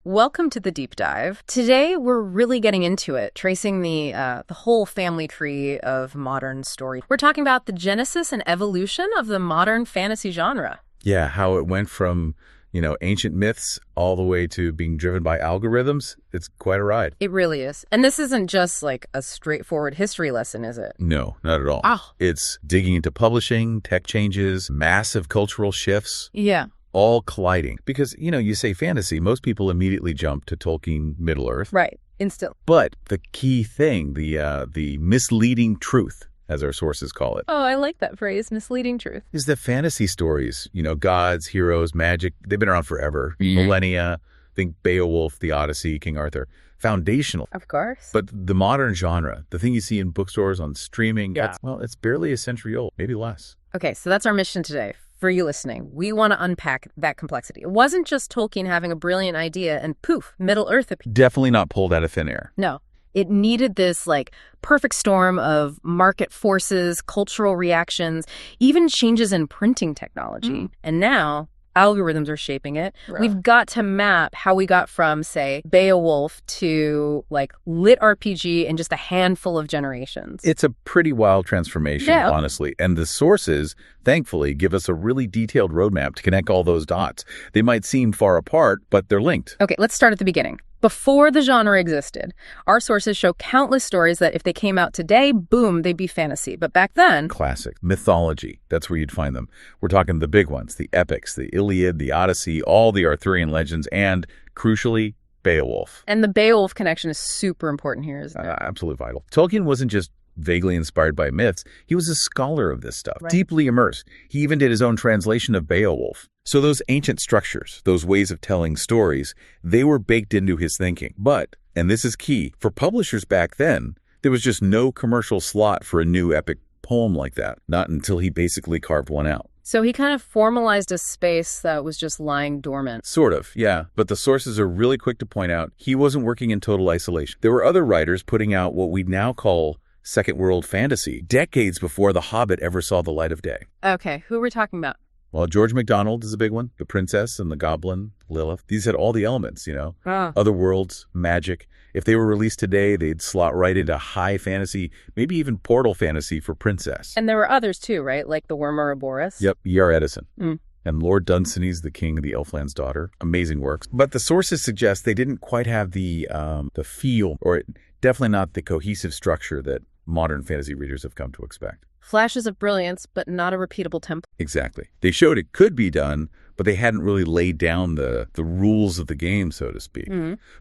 Welcome to the deep dive. Today, we're really getting into it, tracing the whole family tree of modern story. We're talking about the genesis and evolution of the modern fantasy genre. Yeah, how it went from, ancient myths all the way to being driven by algorithms. It's quite a ride. It really is. And this isn't just like a straightforward history lesson, is it? No, not at all. Oh. It's digging into publishing, tech changes, massive cultural shifts. Yeah. All colliding. Because, you say fantasy, most people immediately jump to Tolkien, Middle-earth. Right. Instant. But the key thing, the misleading truth, as our sources call it. Oh, I like that phrase, misleading truth. Is that fantasy stories, gods, heroes, magic, they've been around forever. Millennia, think Beowulf, the Odyssey, King Arthur. Foundational. Of course. But the modern genre, the thing you see in bookstores, on streaming, it's barely a century old, maybe less. Okay, so that's our mission today. For you listening, we want to unpack that complexity. It wasn't just Tolkien having a brilliant idea and poof, Middle-earth appeared. Definitely not pulled out of thin air. No. It needed this perfect storm of market forces, cultural reactions, even changes in printing technology. And now algorithms are shaping it. Right. We've got to map how we got from, say, Beowulf to lit RPG in just a handful of generations. It's a pretty wild transformation, honestly. And the sources, thankfully, give us a really detailed roadmap to connect all those dots. They might seem far apart, but they're linked. Okay, let's start at the beginning. Before the genre existed, our sources show countless stories that if they came out today, boom, they'd be fantasy. But back then... Classic. Mythology. That's where you'd find them. We're talking the big ones, the epics, the Iliad, the Odyssey, all the Arthurian legends, and, crucially, Beowulf. And the Beowulf connection is super important here, isn't it? Absolutely vital. Tolkien wasn't just vaguely inspired by myths. He was a scholar of this stuff, deeply immersed. He even did his own translation of Beowulf. So those ancient structures, those ways of telling stories, they were baked into his thinking. But, and this is key, for publishers back then, there was just no commercial slot for a new epic poem like that, not until he basically carved one out. So he kind of formalized a space that was just lying dormant. Sort of, yeah. But the sources are really quick to point out he wasn't working in total isolation. There were other writers putting out what we now call Second World fantasy, decades before The Hobbit ever saw the light of day. Okay, who are we talking about? Well, George MacDonald is a big one. The Princess and the Goblin, Lilith. These had all the elements, Other worlds, magic. If they were released today, they'd slot right into high fantasy, maybe even portal fantasy for princess. And there were others too, right? Like the Worm Ouroboros? Yep, J.R.R. Edison. And Lord Dunsany's The King of the Elfland's Daughter. Amazing works. But the sources suggest they didn't quite have the feel, or definitely not the cohesive structure that modern fantasy readers have come to expect. Flashes of brilliance, but not a repeatable template. Exactly. They showed it could be done, but they hadn't really laid down the rules of the game, so to speak.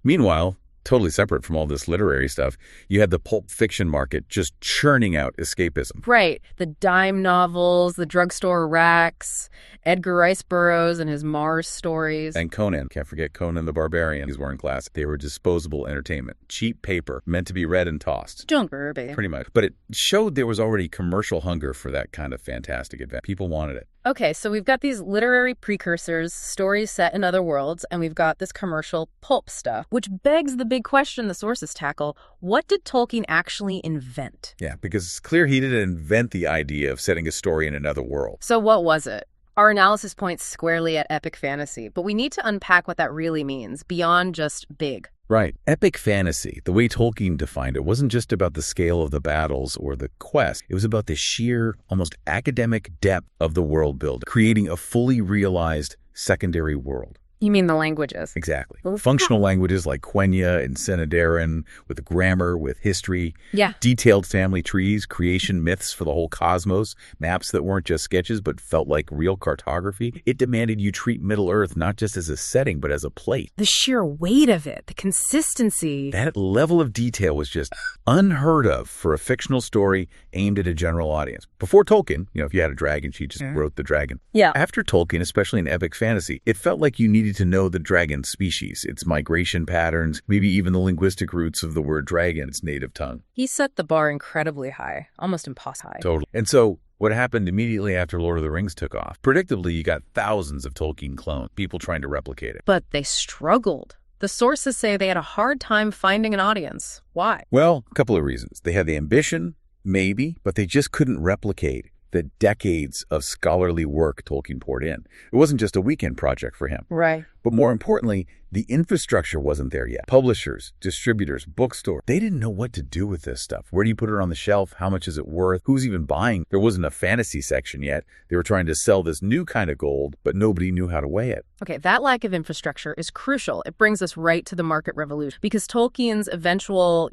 Meanwhile, totally separate from all this literary stuff, you had the pulp fiction market just churning out escapism. Right. The dime novels, the drugstore racks, Edgar Rice Burroughs and his Mars stories. And Conan. Can't forget Conan the Barbarian. These weren't classic. They were disposable entertainment. Cheap paper, meant to be read and tossed. John Burroughs. Pretty much. But it showed there was already commercial hunger for that kind of fantastic adventure. People wanted it. Okay, so we've got these literary precursors, stories set in other worlds, and we've got this commercial pulp stuff, which begs the big question the sources tackle. What did Tolkien actually invent? Yeah, because it's clear he didn't invent the idea of setting a story in another world. So what was it? Our analysis points squarely at epic fantasy, but we need to unpack what that really means, beyond just big. Right. Epic fantasy, the way Tolkien defined it, wasn't just about the scale of the battles or the quest. It was about the sheer, almost academic depth of the world building, creating a fully realized secondary world. You mean the languages? Exactly. Functional languages like Quenya and Sinadarin, with grammar, with history. Yeah. Detailed family trees, creation myths for the whole cosmos, maps that weren't just sketches but felt like real cartography. It demanded you treat Middle-earth not just as a setting but as a plate. The sheer weight of it, the consistency. That level of detail was just unheard of for a fictional story aimed at a general audience. Before Tolkien, if you had a dragon, she just wrote the dragon. Yeah. After Tolkien, especially in epic fantasy, it felt like you needed to know the dragon species, its migration patterns, maybe even the linguistic roots of the word dragon, its native tongue. He set the bar incredibly high, almost impossible high. Totally. And so what happened immediately after Lord of the Rings took off? Predictably, you got thousands of Tolkien clones, people trying to replicate it. But they struggled. The sources say they had a hard time finding an audience. Why? Well, a couple of reasons. They had the ambition, maybe, but they just couldn't replicate the decades of scholarly work Tolkien poured in. It wasn't just a weekend project for him. Right. But more importantly, the infrastructure wasn't there yet. Publishers, distributors, bookstores, they didn't know what to do with this stuff. Where do you put it on the shelf? How much is it worth? Who's even buying? There wasn't a fantasy section yet. They were trying to sell this new kind of gold, but nobody knew how to weigh it. Okay, that lack of infrastructure is crucial. It brings us right to the market revolution because Tolkien's eventual,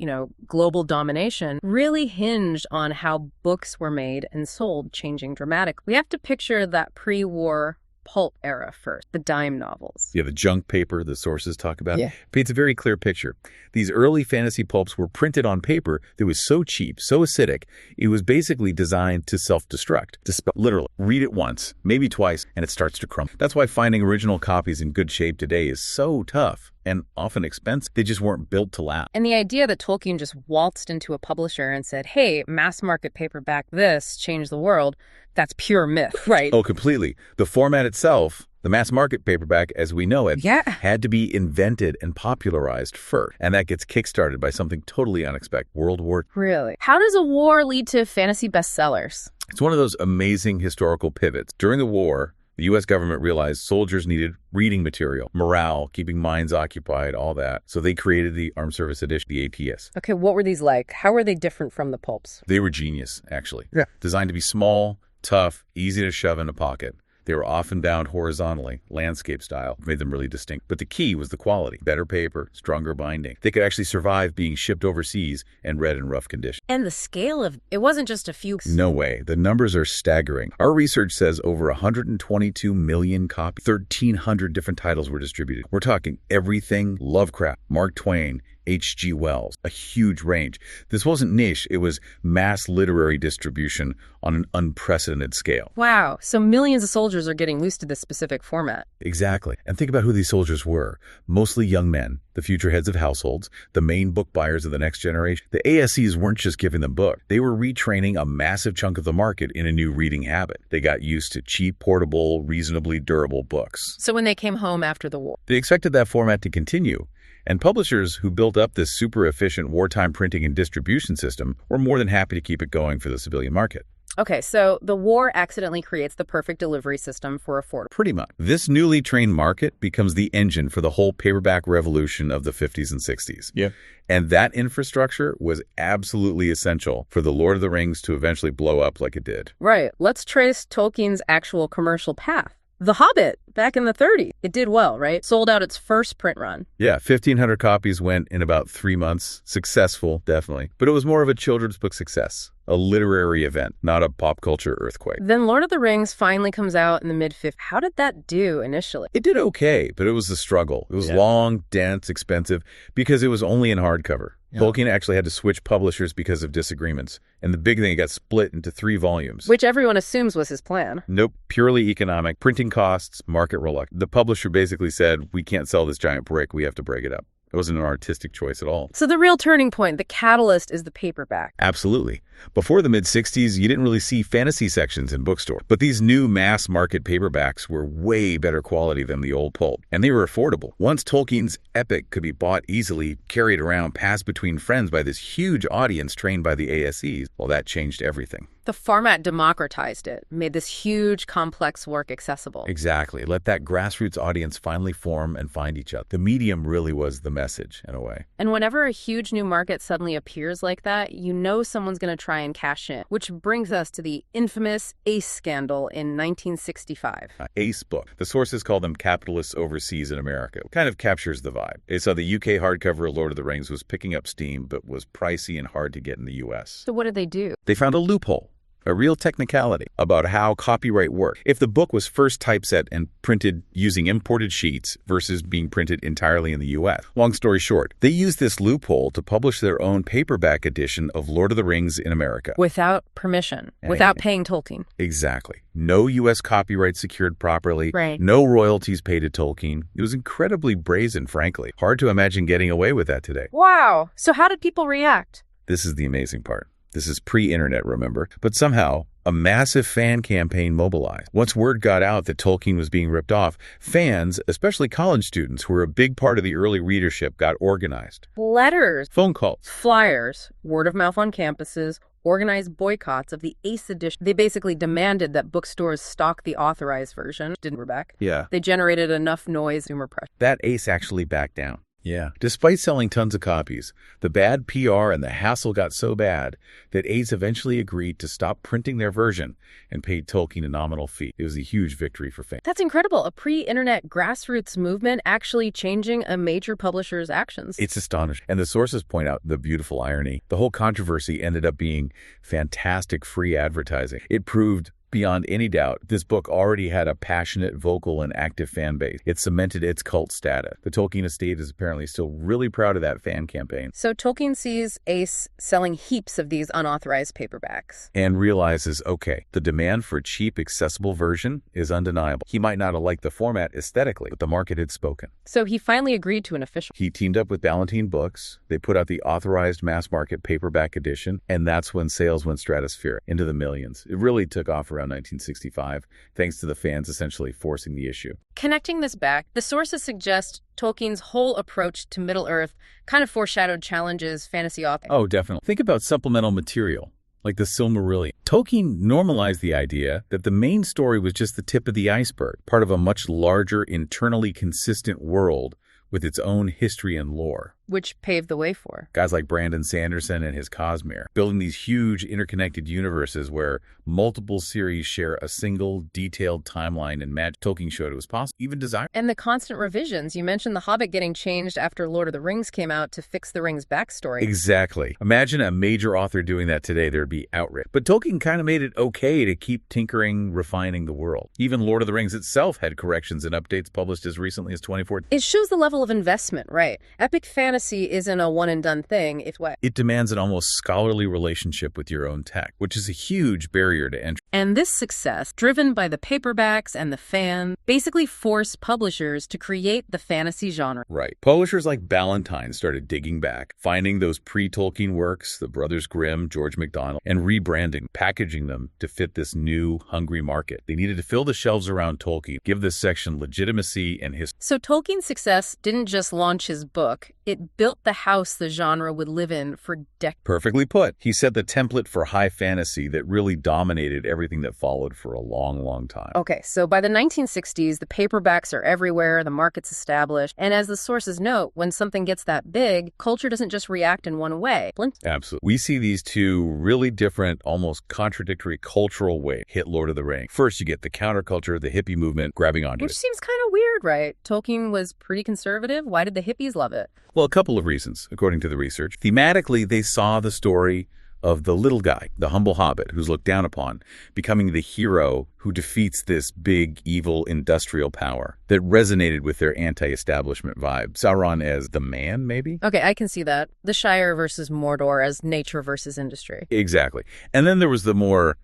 global domination really hinged on how books were made and sold, changing dramatically. We have to picture that pre-war Pulp era first, the dime novels. Yeah, the junk paper the sources talk about. Yeah. Paints a very clear picture. These early fantasy pulps were printed on paper that was so cheap, so acidic, it was basically designed to self-destruct. Literally, read it once, maybe twice, and it starts to crumble. That's why finding original copies in good shape today is so tough and often expensive. They just weren't built to last. And the idea that Tolkien just waltzed into a publisher and said, hey, mass market paperback this, change the world, that's pure myth, right? Oh, completely. The format itself, the mass market paperback as we know it, had to be invented and popularized first. And that gets kickstarted by something totally unexpected, World War II. Really? How does a war lead to fantasy bestsellers? It's one of those amazing historical pivots. During the war, the U.S. government realized soldiers needed reading material, morale, keeping minds occupied, all that. So they created the Armed Service Edition, the ATS. Okay, what were these like? How were they different from the pulps? They were genius, actually. Yeah. Designed to be small, tough, easy to shove in a pocket. They were often bound horizontally, landscape style, made them really distinct. But the key was the quality. Better paper, stronger binding. They could actually survive being shipped overseas and read in rough conditions. And the scale of it wasn't just a few. No way. The numbers are staggering. Our research says over 122 million copies, 1,300 different titles were distributed. We're talking everything Lovecraft, Mark Twain, H.G. Wells, a huge range. This wasn't niche, it was mass literary distribution on an unprecedented scale. Wow, so millions of soldiers are getting used to this specific format. Exactly. And think about who these soldiers were. Mostly young men, the future heads of households, the main book buyers of the next generation. The ASCs weren't just giving them books. They were retraining a massive chunk of the market in a new reading habit. They got used to cheap, portable, reasonably durable books. So when they came home after the war, they expected that format to continue. And publishers who built up this super efficient wartime printing and distribution system were more than happy to keep it going for the civilian market. Okay, so the war accidentally creates the perfect delivery system for affordable. Pretty much. This newly trained market becomes the engine for the whole paperback revolution of the 50s and 60s. Yeah. And that infrastructure was absolutely essential for the Lord of the Rings to eventually blow up like it did. Right. Let's trace Tolkien's actual commercial path. The Hobbit, back in the 30s, it did well, right? Sold out its first print run. Yeah, 1,500 copies went in about 3 months. Successful, definitely. But it was more of a children's book success, a literary event, not a pop culture earthquake. Then Lord of the Rings finally comes out in the mid-50s. How did that do initially? It did okay, but it was a struggle. It was long, dense, expensive, because it was only in hardcover. Yeah. Tolkien actually had to switch publishers because of disagreements. And the big thing, it got split into 3 volumes. Which everyone assumes was his plan. Nope. Purely economic. Printing costs, market reluctance. The publisher basically said, we can't sell this giant brick. We have to break it up. It wasn't an artistic choice at all. So the real turning point, the catalyst, is the paperback. Absolutely. Before the mid-60s, you didn't really see fantasy sections in bookstores. But these new mass market paperbacks were way better quality than the old pulp. And they were affordable. Once Tolkien's epic could be bought easily, carried around, passed between friends by this huge audience trained by the ASCs, well, that changed everything. The format democratized it, made this huge, complex work accessible. Exactly. Let that grassroots audience finally form and find each other. The medium really was the message, in a way. And whenever a huge new market suddenly appears like that, you know someone's going to try and cash in. Which brings us to the infamous Ace scandal in 1965. Ace book. The sources call them capitalists overseas in America. Kind of captures the vibe. They saw the UK hardcover of Lord of the Rings was picking up steam, but was pricey and hard to get in the US. So what did they do? They found a loophole. A real technicality about how copyright worked. If the book was first typeset and printed using imported sheets versus being printed entirely in the U.S. Long story short, they used this loophole to publish their own paperback edition of Lord of the Rings in America. Without permission, without paying Tolkien. Exactly. No U.S. copyright secured properly. Right. No royalties paid to Tolkien. It was incredibly brazen, frankly. Hard to imagine getting away with that today. Wow. So how did people react? This is the amazing part. This is pre-internet, remember? But somehow, a massive fan campaign mobilized. Once word got out that Tolkien was being ripped off, fans, especially college students who were a big part of the early readership, got organized. Letters, phone calls, flyers, word of mouth on campuses, organized boycotts of the Ace edition. They basically demanded that bookstores stock the authorized version. Didn't Rebecca? Yeah. They generated enough noise, consumer pressure. That Ace actually backed down. Yeah. Despite selling tons of copies, the bad PR and the hassle got so bad that Ace eventually agreed to stop printing their version and paid Tolkien a nominal fee. It was a huge victory for fans. That's incredible. A pre-internet grassroots movement actually changing a major publisher's actions. It's astonishing. And the sources point out the beautiful irony. The whole controversy ended up being fantastic free advertising. It proved beyond any doubt, this book already had a passionate, vocal, and active fan base. It cemented its cult status. The Tolkien estate is apparently still really proud of that fan campaign. So Tolkien sees Ace selling heaps of these unauthorized paperbacks. And realizes, okay, the demand for a cheap, accessible version is undeniable. He might not have liked the format aesthetically, but the market had spoken. So he finally agreed to an official. He teamed up with Ballantine Books. They put out the authorized mass-market paperback edition, and that's when sales went stratospheric, into the millions. It really took off around 1965, thanks to the fans essentially forcing the issue. Connecting this back, the sources suggest Tolkien's whole approach to Middle-earth kind of foreshadowed challenges fantasy authors. Oh, definitely. Think about supplemental material, like the Silmarillion. Tolkien normalized the idea that the main story was just the tip of the iceberg, part of a much larger, internally consistent world with its own history and lore. Which paved the way for guys like Brandon Sanderson and his Cosmere, building these huge interconnected universes where multiple series share a single detailed timeline and magic. Tolkien showed it was possible, even desirable. And the constant revisions. You mentioned The Hobbit getting changed after Lord of the Rings came out to fix the Rings' backstory. Exactly. Imagine a major author doing that today. There'd be outrage. But Tolkien kind of made it okay to keep tinkering, refining the world. Even Lord of the Rings itself had corrections and updates published as recently as 2014. It shows the level of investment, right? Epic fantasy isn't a one-and-done thing. It's what? It demands an almost scholarly relationship with your own text, which is a huge barrier to entry. And this success, driven by the paperbacks and the fans, basically forced publishers to create the fantasy genre. Right. Publishers like Ballantine started digging back, finding those pre-Tolkien works, the Brothers Grimm, George MacDonald, and rebranding, packaging them to fit this new, hungry market. They needed to fill the shelves around Tolkien, give this section legitimacy and history. So Tolkien's success didn't just launch his book, it built the house the genre would live in for decades. Perfectly put. He set the template for high fantasy that really dominated everything that followed for a long, long time. Okay, so by the 1960s, the paperbacks are everywhere, the market's established, and as the sources note, when something gets that big, culture doesn't just react in one way. Absolutely. We see these two really different, almost contradictory cultural ways hit Lord of the Rings. First, you get the counterculture, the hippie movement grabbing onto it. Which seems kind of weird, right? Tolkien was pretty conservative. Why did the hippies love it? Well, a couple of reasons, according to the research. Thematically, they saw the story of the little guy, the humble hobbit, who's looked down upon, becoming the hero who defeats this big, evil, industrial power that resonated with their anti-establishment vibe. Sauron as the man, maybe? Okay, I can see that. The Shire versus Mordor as nature versus industry. Exactly. And then there was the more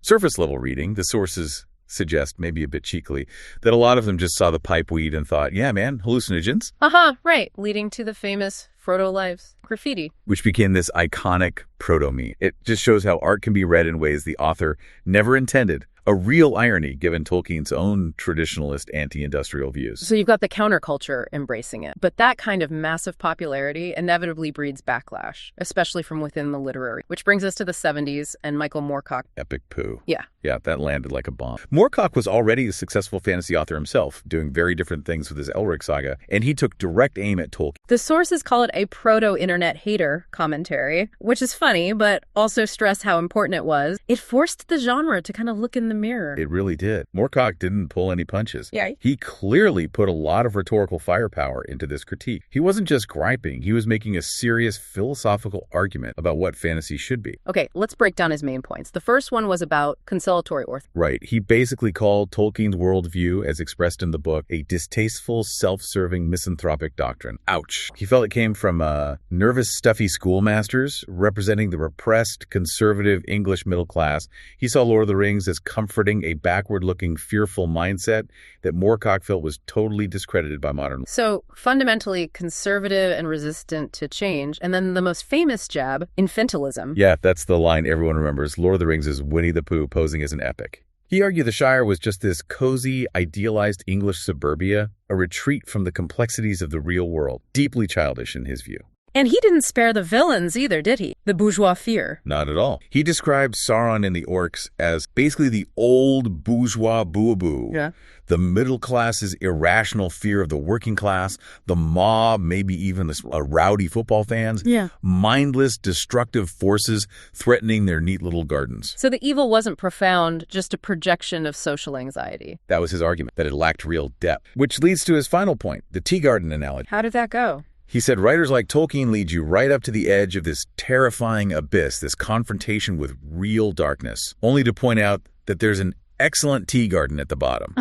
surface-level reading. The sources suggest, maybe a bit cheekily, that a lot of them just saw the pipeweed and thought, yeah, man, hallucinogens. Right. Leading to the famous Frodo Lives graffiti, which became this iconic proto-meme. It just shows how art can be read in ways the author never intended. A real irony given Tolkien's own traditionalist anti-industrial views. So you've got the counterculture embracing it. But that kind of massive popularity inevitably breeds backlash, especially from within the literary. Which brings us to the 70s and Michael Moorcock. Epic Pooh. Yeah. Yeah, that landed like a bomb. Moorcock was already a successful fantasy author himself, doing very different things with his Elric saga, and he took direct aim at Tolkien. The sources call it a proto-internet hater commentary, which is funny, but also stress how important it was. It forced the genre to kind of look in the mirror. It really did. Moorcock didn't pull any punches. Yeah. He clearly put a lot of rhetorical firepower into this critique. He wasn't just griping, he was making a serious philosophical argument about what fantasy should be. Okay, let's break down his main points. The first one was about consolatory orthodoxy. Right. He basically called Tolkien's worldview, as expressed in the book, a distasteful, self-serving, misanthropic doctrine. Ouch. He felt it came from nervous, stuffy schoolmasters representing the repressed, conservative English middle class. He saw Lord of the Rings as comforting a backward-looking, fearful mindset that Moorcock felt was totally discredited by modern. So, fundamentally conservative and resistant to change. And then the most famous jab, infantilism. Yeah, that's the line everyone remembers. Lord of the Rings is Winnie the Pooh posing as an epic. He argued the Shire was just this cozy, idealized English suburbia, a retreat from the complexities of the real world, deeply childish in his view. And he didn't spare the villains either, did he? The bourgeois fear. Not at all. He described Sauron and the orcs as basically the old bourgeois boo-boo. Yeah. The middle class's irrational fear of the working class, the mob, maybe even rowdy football fans. Yeah. Mindless, destructive forces threatening their neat little gardens. So the evil wasn't profound, just a projection of social anxiety. That was his argument, that it lacked real depth. Which leads to his final point, the tea garden analogy. How did that go? He said writers like Tolkien lead you right up to the edge of this terrifying abyss, this confrontation with real darkness, only to point out that there's an excellent tea garden at the bottom.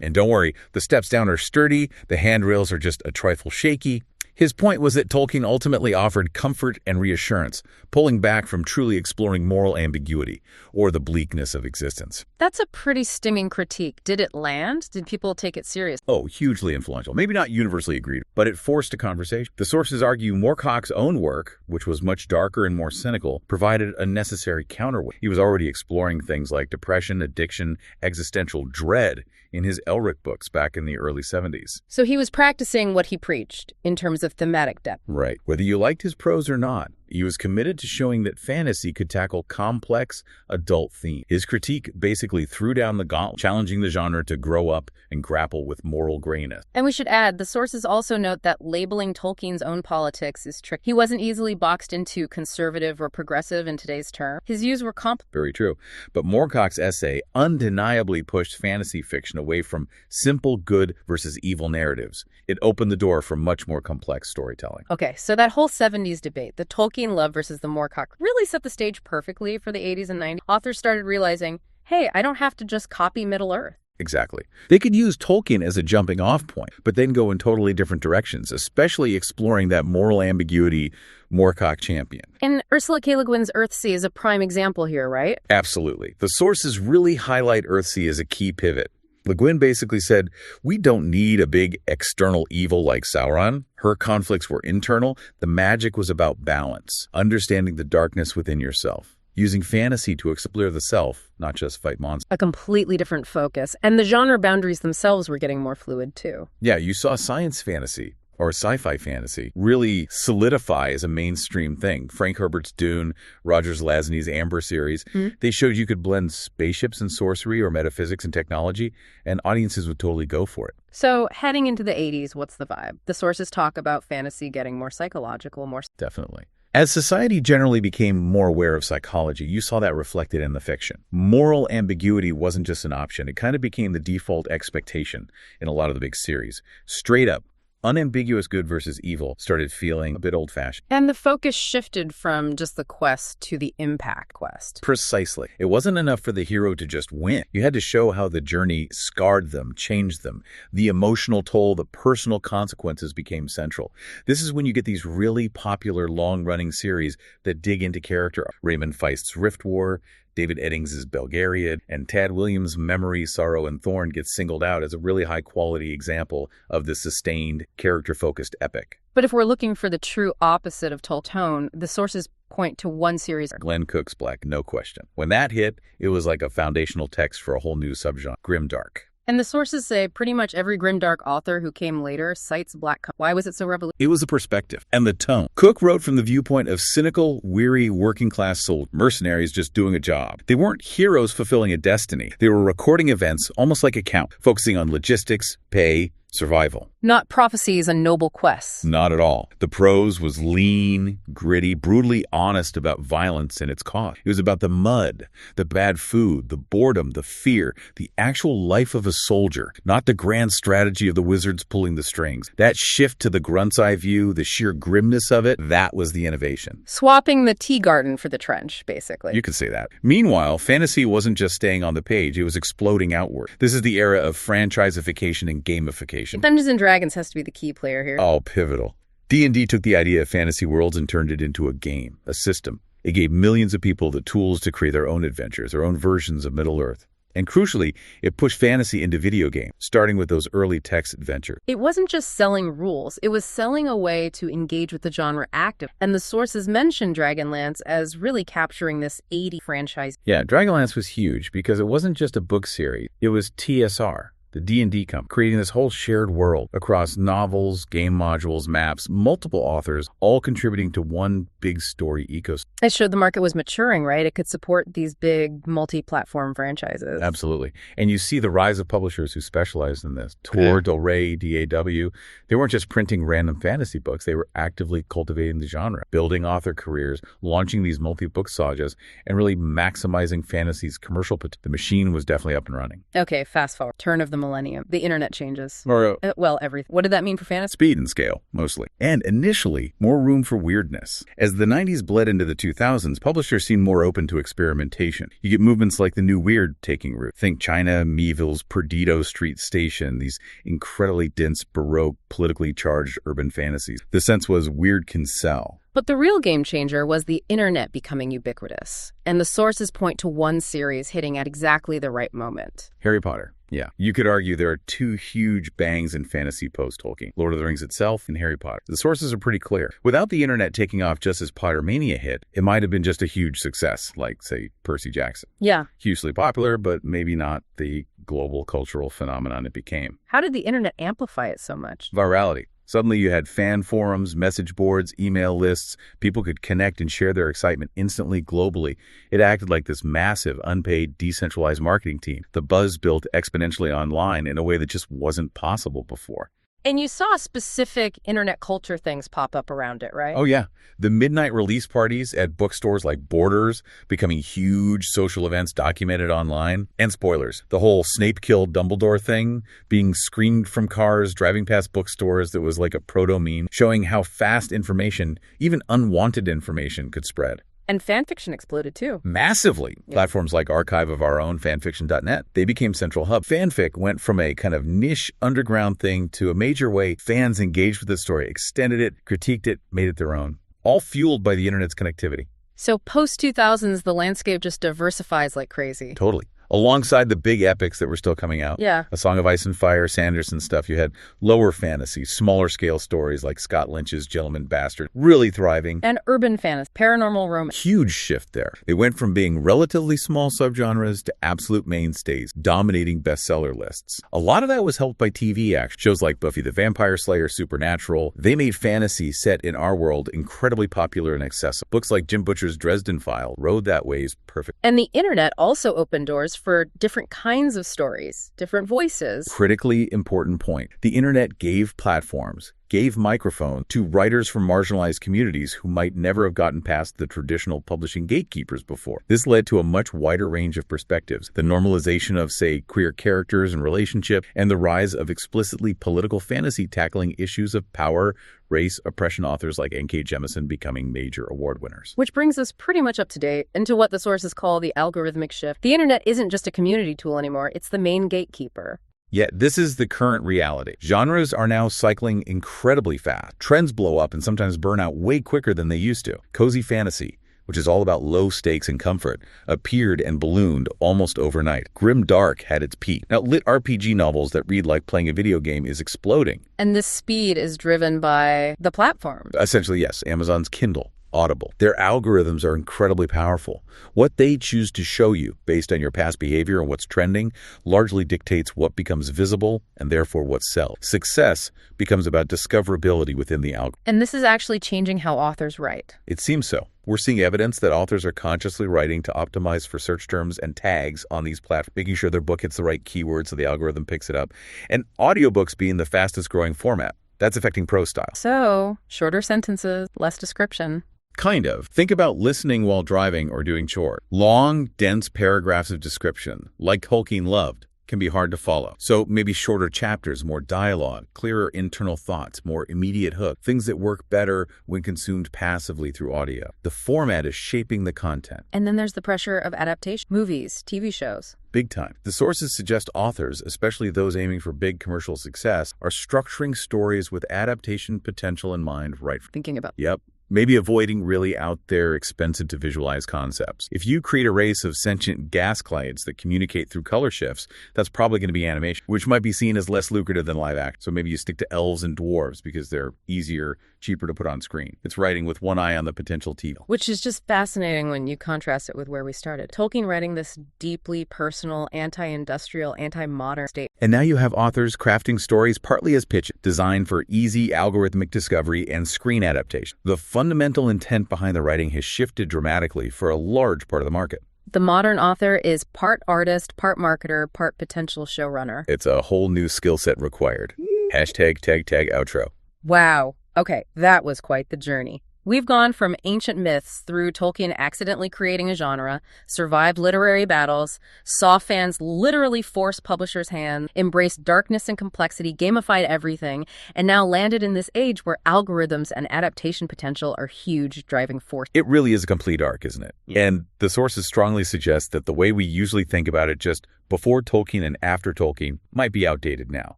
And don't worry, the steps down are sturdy, the handrails are just a trifle shaky. His point was that Tolkien ultimately offered comfort and reassurance, pulling back from truly exploring moral ambiguity or the bleakness of existence. That's a pretty stinging critique. Did it land? Did people take it seriously? Oh, hugely influential. Maybe not universally agreed, but it forced a conversation. The sources argue Moorcock's own work, which was much darker and more cynical, provided a necessary counterweight. He was already exploring things like depression, addiction, existential dread in his Elric books back in the early 70s. So he was practicing what he preached in terms of thematic depth. Right. Whether you liked his prose or not, he was committed to showing that fantasy could tackle complex adult themes. His critique basically threw down the gauntlet, challenging the genre to grow up and grapple with moral grayness. And we should add, the sources also note that labeling Tolkien's own politics is tricky. He wasn't easily boxed into conservative or progressive in today's term. His views were Very true. But Moorcock's essay undeniably pushed fantasy fiction away from simple good versus evil narratives. It opened the door for much more complex storytelling. Okay, so that whole 70s debate, the Tolkien love versus the Moorcock, really set the stage perfectly for the 80s and 90s. Authors started realizing, hey, I don't have to just copy Middle-earth. Exactly. They could use Tolkien as a jumping off point, but then go in totally different directions, especially exploring that moral ambiguity Moorcock championed. And Ursula K. Le Guin's Earthsea is a prime example here, right? Absolutely. The sources really highlight Earthsea as a key pivot. Le Guin basically said, we don't need a big external evil like Sauron. Her conflicts were internal. The magic was about balance, understanding the darkness within yourself, using fantasy to explore the self, not just fight monsters. A completely different focus. And the genre boundaries themselves were getting more fluid, too. Yeah, you saw science fantasy or sci-fi fantasy really solidify as a mainstream thing. Frank Herbert's Dune, Roger Zelazny's Amber series, they showed you could blend spaceships and sorcery or metaphysics and technology, and audiences would totally go for it. So heading into the 80s, what's the vibe? The sources talk about fantasy getting more psychological, more... Definitely. As society generally became more aware of psychology, you saw that reflected in the fiction. Moral ambiguity wasn't just an option. It kind of became the default expectation in a lot of the big series. Straight up, unambiguous good versus evil started feeling a bit old-fashioned. And the focus shifted from just the quest to the impact quest. Precisely. It wasn't enough for the hero to just win. You had to show how the journey scarred them, changed them. The emotional toll, the personal consequences became central. This is when you get these really popular long-running series that dig into character. Raymond Feist's Rift War, David Eddings' Belgariad, and Tad Williams' Memory, Sorrow, and Thorn gets singled out as a really high-quality example of the sustained, character-focused epic. But if we're looking for the true opposite of Tolkien, the sources point to one series. Glenn Cook's Black, no question. When that hit, it was like a foundational text for a whole new subgenre, grimdark. And the sources say pretty much every grimdark author who came later cites Black. Why was it so revolutionary? It was the perspective and the tone. Cook wrote from the viewpoint of cynical, weary, working-class soul mercenaries just doing a job. They weren't heroes fulfilling a destiny. They were recording events almost like a count, focusing on logistics, pay, survival. Not prophecies and noble quests. Not at all. The prose was lean, gritty, brutally honest about violence and its cost. It was about the mud, the bad food, the boredom, the fear, the actual life of a soldier, not the grand strategy of the wizards pulling the strings. That shift to the grunt's eye view, the sheer grimness of it, that was the innovation. Swapping the tea garden for the trench, basically. You could say that. Meanwhile, fantasy wasn't just staying on the page, it was exploding outward. This is the era of franchisification and gamification. Dungeons & Dragons has to be the key player here. Oh, pivotal. D&D took the idea of fantasy worlds and turned it into a game, a system. It gave millions of people the tools to create their own adventures, their own versions of Middle-earth. And crucially, it pushed fantasy into video games, starting with those early text adventures. It wasn't just selling rules, it was selling a way to engage with the genre active. And the sources mentioned Dragonlance as really capturing this 80 franchise. Yeah, Dragonlance was huge because it wasn't just a book series, it was TSR. the D&D company, creating this whole shared world across novels, game modules, maps, multiple authors, all contributing to one big story ecosystem. It showed the market was maturing, right? It could support these big multi-platform franchises. Absolutely. And you see the rise of publishers who specialized in this. Tor, Del Rey, DAW. They weren't just printing random fantasy books. They were actively cultivating the genre, building author careers, launching these multi-book sagas, and really maximizing fantasy's commercial potential. The machine was definitely up and running. Okay, fast forward. Turn of the millennium. The internet changes. Well, everything. What did that mean for fantasy? Speed and scale, mostly. And initially, more room for weirdness. As the 90s bled into the 2000s, publishers seemed more open to experimentation. You get movements like the new weird taking root. Think China, Meeville's Perdido Street Station, these incredibly dense, Baroque, politically charged urban fantasies. The sense was weird can sell. But the real game changer was the internet becoming ubiquitous. And the sources point to one series hitting at exactly the right moment. Harry Potter. Yeah. You could argue there are two huge bangs in fantasy post-Tolkien, Lord of the Rings itself and Harry Potter. The sources are pretty clear. Without the internet taking off just as Pottermania hit, it might have been just a huge success, like, say, Percy Jackson. Yeah. Hugely popular, but maybe not the global cultural phenomenon it became. How did the internet amplify it so much? Virality. Suddenly you had fan forums, message boards, email lists. People could connect and share their excitement instantly globally. It acted like this massive, unpaid, decentralized marketing team. The buzz built exponentially online in a way that just wasn't possible before. And you saw specific internet culture things pop up around it, right? Oh, yeah. The midnight release parties at bookstores like Borders becoming huge social events documented online. And spoilers, the whole Snape killed Dumbledore thing being screened from cars, driving past bookstores that was like a proto-meme, showing how fast information, even unwanted information, could spread. And fanfiction exploded too. Massively. Yeah. Platforms like Archive of Our Own, fanfiction.net, they became central hub. Fanfic went from a kind of niche underground thing to a major way fans engaged with the story, extended it, critiqued it, made it their own. All fueled by the internet's connectivity. So post-2000s, the landscape just diversifies like crazy. Totally. Alongside the big epics that were still coming out. Yeah. A Song of Ice and Fire, Sanderson stuff. You had lower fantasy, smaller scale stories like Scott Lynch's Gentleman Bastard, really thriving. And urban fantasy, paranormal romance. Huge shift there. They went from being relatively small subgenres to absolute mainstays, dominating bestseller lists. A lot of that was helped by TV action. Shows like Buffy the Vampire Slayer, Supernatural. They made fantasy set in our world incredibly popular and accessible. Books like Jim Butcher's Dresden File rode that wave perfect. And the internet also opened doors for different kinds of stories, different voices. Critically important point. The internet gave platforms, gave microphone to writers from marginalized communities who might never have gotten past the traditional publishing gatekeepers before. This led to a much wider range of perspectives. The normalization of, say, queer characters and relationship, and the rise of explicitly political fantasy tackling issues of power, race, oppression. Authors like N.K. Jemisin becoming major award winners. Which brings us pretty much up to date into what the sources call the algorithmic shift. The internet isn't just a community tool anymore, it's the main gatekeeper. Yet this is the current reality. Genres are now cycling incredibly fast. Trends blow up and sometimes burn out way quicker than they used to. Cozy fantasy, which is all about low stakes and comfort, appeared and ballooned almost overnight. Grim Dark had its peak. Now, lit RPG novels that read like playing a video game is exploding. And this speed is driven by the platform. Essentially, yes. Amazon's Kindle, Audible. Their algorithms are incredibly powerful. What they choose to show you based on your past behavior and what's trending largely dictates what becomes visible and therefore what sells. Success becomes about discoverability within the algorithm. And this is actually changing how authors write. It seems so. We're seeing evidence that authors are consciously writing to optimize for search terms and tags on these platforms, making sure their book hits the right keywords so the algorithm picks it up. And audiobooks being the fastest growing format. That's affecting prose style. So, shorter sentences, less description. Kind of. Think about listening while driving or doing chores. Long, dense paragraphs of description, like Tolkien loved, can be hard to follow. So maybe shorter chapters, more dialogue, clearer internal thoughts, more immediate hook, things that work better when consumed passively through audio. The format is shaping the content. And then there's the pressure of adaptation. Movies, TV shows. Big time. The sources suggest authors, especially those aiming for big commercial success, are structuring stories with adaptation potential in mind right from Thinking about. Yep. Maybe avoiding really out there, expensive to visualize concepts. If you create a race of sentient gas clouds that communicate through color shifts, that's probably going to be animation, which might be seen as less lucrative than live action. So maybe you stick to elves and dwarves because they're easier cheaper to put on screen. It's writing with one eye on the potential TV. Which is just fascinating when you contrast it with where we started. Tolkien writing this deeply personal, anti-industrial, anti-modern state. And now you have authors crafting stories partly as pitches, designed for easy algorithmic discovery and screen adaptation. The fundamental intent behind the writing has shifted dramatically for a large part of the market. The modern author is part artist, part marketer, part potential showrunner. It's a whole new skill set required. Hashtag tag outro. Wow. Okay, that was quite the journey. We've gone from ancient myths through Tolkien accidentally creating a genre, survived literary battles, saw fans literally force publishers' hands, embraced darkness and complexity, gamified everything, and now landed in this age where algorithms and adaptation potential are huge driving forces. It really is a complete arc, isn't it? Yeah. And the sources strongly suggest that the way we usually think about it just before Tolkien and after Tolkien might be outdated now.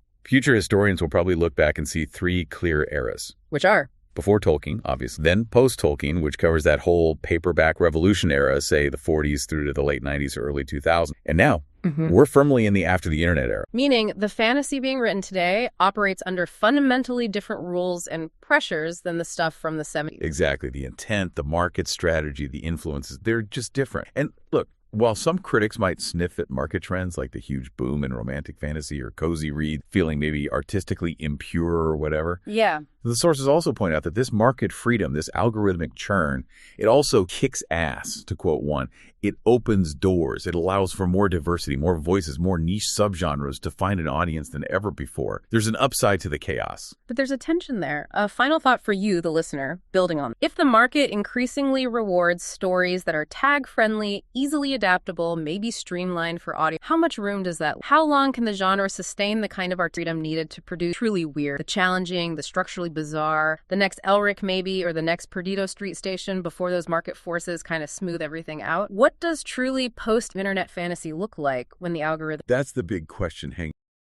Future historians will probably look back and see 3 clear eras. Which are? Before Tolkien, obviously. Then post-Tolkien, which covers that whole paperback revolution era, say the 40s through to the late 90s or early 2000s. And now, we're firmly in the after the internet era. Meaning the fantasy being written today operates under fundamentally different rules and pressures than the stuff from the 70s. Exactly. The intent, the market strategy, the influences, they're just different. And look, while some critics might sniff at market trends like the huge boom in romantic fantasy or cozy read, feeling maybe artistically impure or whatever, yeah, the sources also point out that this market freedom, this algorithmic churn, it also kicks ass, to quote one. It opens doors. It allows for more diversity, more voices, more niche subgenres to find an audience than ever before. There's an upside to the chaos. But there's a tension there. A final thought for you, the listener, building on. If the market increasingly rewards stories that are tag-friendly, easily adaptable, maybe streamlined for audience, how much room does that? How long can the genre sustain the kind of art freedom needed to produce truly weird, the challenging, the structurally bizarre, the next Elric maybe, or the next Perdido Street Station before those market forces kind of smooth everything out? What does truly post-internet fantasy look like when the algorithm... That's the big question, Hank.